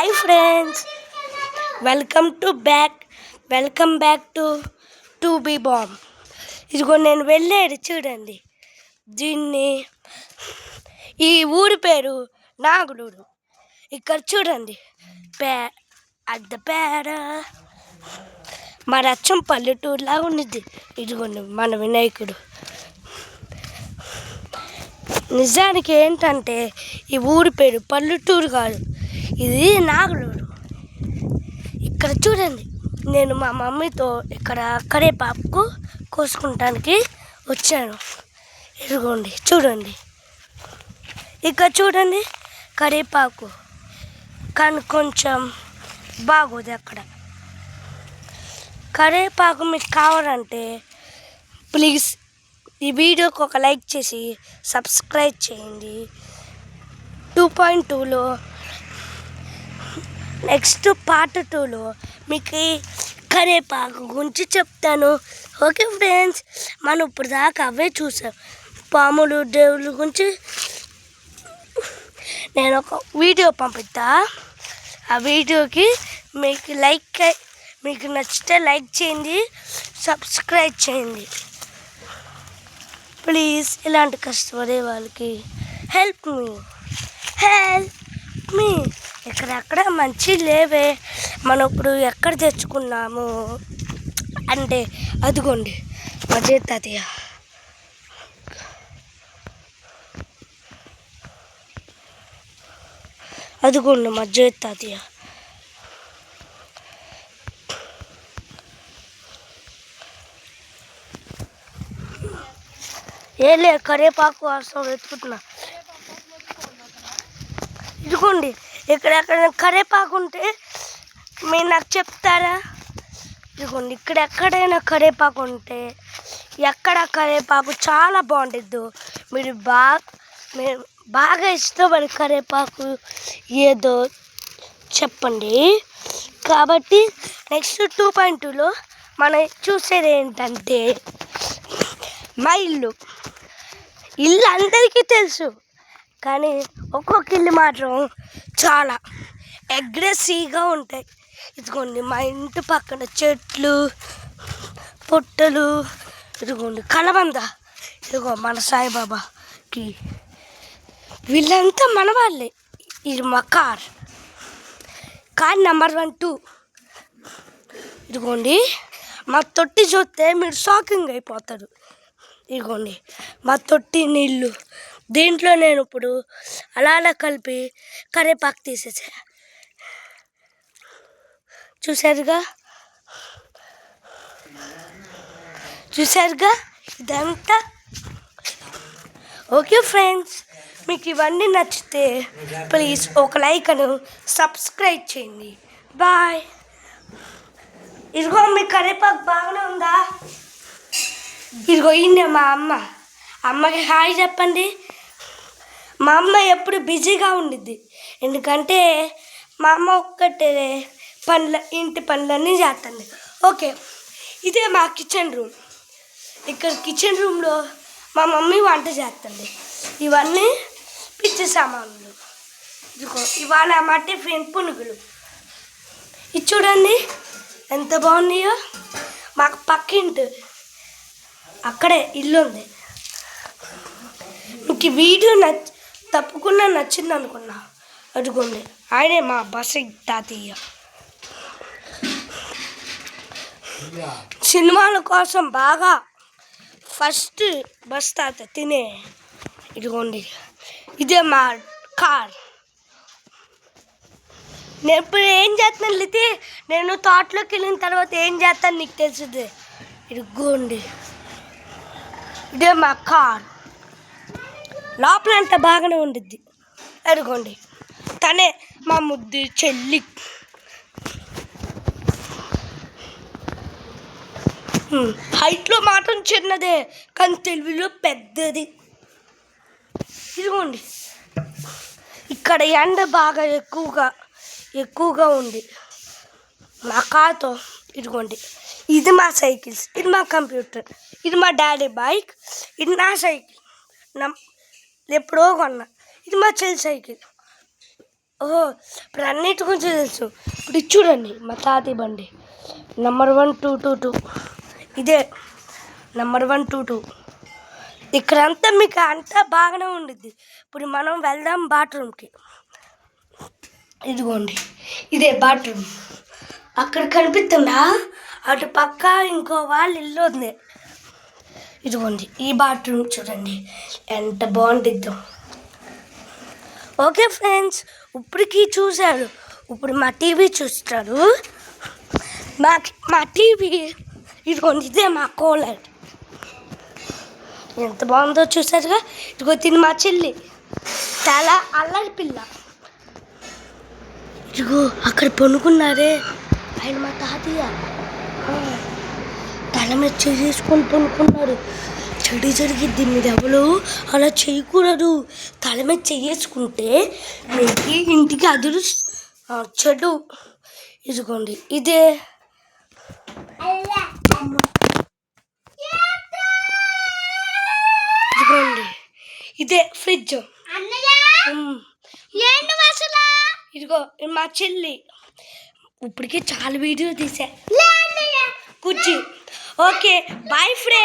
Hi friends, welcome back to B bomb. ఇదిగో నేను వెళ్ళేది చూడండి. ఈ ఊరి పేరు నాగులూరు. ఇక్కడ చూడండి, పేడ మరి అచ్చం పల్లెటూరులా ఉన్నది. ఇదిగోండి మన వినాయకుడు. నిజానికి ఏంటంటే ఈ ఊరి పేరు పల్లెటూరు కాదు, ఇది నాగులూరు. ఇక్కడ చూడండి, నేను మా మమ్మీతో ఇక్కడ కరివేపాకు కోసుకుంటానికి వచ్చాను. ఇదిగోండి చూడండి, ఇక్కడ చూడండి కరివేపాకు, కానీ కొంచెం బాగోదు. అక్కడ కరివేపాకు మీకు కావాలంటే ప్లీజ్ ఈ వీడియోకి ఒక లైక్ చేసి సబ్స్క్రైబ్ చేయండి. 2.2లో నెక్స్ట్ పార్ట్ 2లో మీకు కరివేపాకు గురించి చెప్తాను. ఓకే ఫ్రెండ్స్, మనం ఇప్పుడు దాకా అవే చూసాం. పాములు దేవుళ్ళ గురించి నేను ఒక వీడియో పంపిస్తా. ఆ వీడియోకి మీకు నచ్చితే లైక్ చేయండి, సబ్స్క్రైబ్ చేయండి ప్లీజ్. ఇలాంటి కష్టపడే వాళ్ళకి హెల్ప్ మీ. ఎక్కడెక్కడ మంచి లేవే, మనం ఇప్పుడు ఎక్కడ తెచ్చుకున్నాము అంటే అదిగోండి మజీద్ తాతయ్య. అదిగోండి మజీద్ తాతయ్య. ఏలే కరివేపాకు వాసన వెతుకుతున్నా. ఇదిగోండి, ఎక్కడెక్కడ కరివేపాకు ఉంటే మీరు నాకు చెప్తారా? ఇదిగోండి, ఇక్కడ ఎక్కడైనా కరివేపాకు ఉంటే, ఎక్కడ కరివేపాకు చాలా బాగుంటుంది. మీరు బాగా ఇష్టపడి కరివేపాకు ఏదో చెప్పండి. కాబట్టి నెక్స్ట్ 2.2లో మనం చూసేది ఏంటంటే మా ఇల్లు అందరికీ తెలుసు, కానీ ఒక్కొక్క ఇల్లు మాత్రం చాలా అగ్రెసివ్గా ఉంటాయి. ఇదిగోండి మా ఇంటి పక్కన చెట్లు పుట్టలు, ఇదిగోండి కలబంద, ఇదిగో మన సాయిబాబాకి, వీళ్ళంతా మన వాళ్ళే. ఇది మా కార్ నెంబర్ 1 2. ఇదిగోండి మా తొట్టి చూస్తే మీరు షాకింగ్ అయిపోతారు. ఇదిగోండి మా తొట్టి నీళ్ళు, దీంట్లో నేను ఇప్పుడు అలా కలిపి కరివేపాకు తీసేసా. చూసారుగా ఇదంతా. ఓకే ఫ్రెండ్స్, మీకు ఇవన్నీ నచ్చితే ప్లీజ్ ఒక లైక్ అని సబ్స్క్రైబ్ చేయండి. బాయ్. ఇదిగో మీ కరివేపాకు బాగానే ఉందా? ఇదిగో ఈయన మా అమ్మకి హాయ్ చెప్పండి. మా అమ్మ ఎప్పుడు బిజీగా ఉండిద్ది, ఎందుకంటే మా అమ్మ ఒక్కటే ఇంటి పనులన్నీ చేస్తుంది. ఓకే, ఇదే మా కిచెన్ రూమ్. ఇక్కడ కిచెన్ రూమ్లో మా మమ్మీ వంట చేస్తుంది. ఇవన్నీ పిచ్చి సామాన్లు. ఇదిగో ఇవాళ మా టిఫిన్ పునుగులు. ఇది చూడండి ఎంత బాగున్నాయో. మాకు పక్కింటి అక్కడే ఇల్లు ఉంది. మీకు ఈ వీడియో తప్పకుండా నచ్చింది అనుకున్నా. అదిగోండి ఆయనే మా బస్సు తాతయ్య. సినిమాల కోసం బాగా ఫస్ట్ బస్ తాత తినే. ఇదిగోండి ఇదే మా కార్. నేను ఇప్పుడు ఏం చేస్తాను లితి, నేను తోటలోకి వెళ్ళిన తర్వాత ఏం చేస్తాను నీకు తెలుసుది. ఇదిగోండి ఇదే మా కార్. లోపల అంతా బాగానే ఉండిద్ది. అదిగోండి తనే మా ముద్దు చెల్లి. హైట్లో మాత్రం చిన్నదే, కానీ తెలివిలో పెద్దది. ఇదిగోండి ఇక్కడ ఎండ బాగా ఎక్కువగా ఉంది మా కార్తో. ఇదిగోండి ఇది మా సైకిల్స్, ఇది మా కంప్యూటర్, ఇది మా డాడీ బైక్, ఇది నా సైకిల్ ఎప్పుడో కొన్నా. ఇది మా చెల్లి సైకిల్. ఓహో ఇప్పుడు అన్నిటి గురించి తెలుసు. ఇప్పుడు ఇది చూడండి మా తాతయ్య బండి నెంబర్ 1222. ఇదే నెంబర్ 122. ఇక్కడంతా మీకు అంతా బాగానే ఉండిద్ది. ఇప్పుడు మనం వెళ్దాం బాత్రూమ్కి. ఇదిగోండి ఇదే బాత్రూమ్. అక్కడ కనిపిస్తుందా అటు పక్క ఇంకో వాళ్ళ ఇల్లు ఉంది. ఇదిగోండి ఈ బాత్రూమ్ చూడండి ఎంత బాగుంటుందో. ఓకే ఫ్రెండ్స్, ఇప్పటికి చూశారు. ఇప్పుడు మా టీవీ చూస్తారు. మా టీవీ ఇదిగోండి ఇదే మా కూలర్. ఎంత బాగుందో చూసారుగా. ఇదిగో తిని మా చెల్లి చాలా అల్లరి పిల్ల. ఇదిగో అక్కడ పనుకున్నారే ఆయన మా తాతయ్య. తల మీద చేసుకొని పనుకున్నారు. చెడు జరిగిద్ది, మీరు ఎవరు అలా చేయకూడదు. తల మీద చేసుకుంటే మీకు ఇంటికి అదురు చెడు. ఇదిగోండి ఇదే ఇదిగోండి ఇదే ఫ్రిడ్జ్. ఇదిగో మా చెల్లి. ఇప్పటికే చాలా వీడియో తీసా కుర్చీ. Okay bye friends.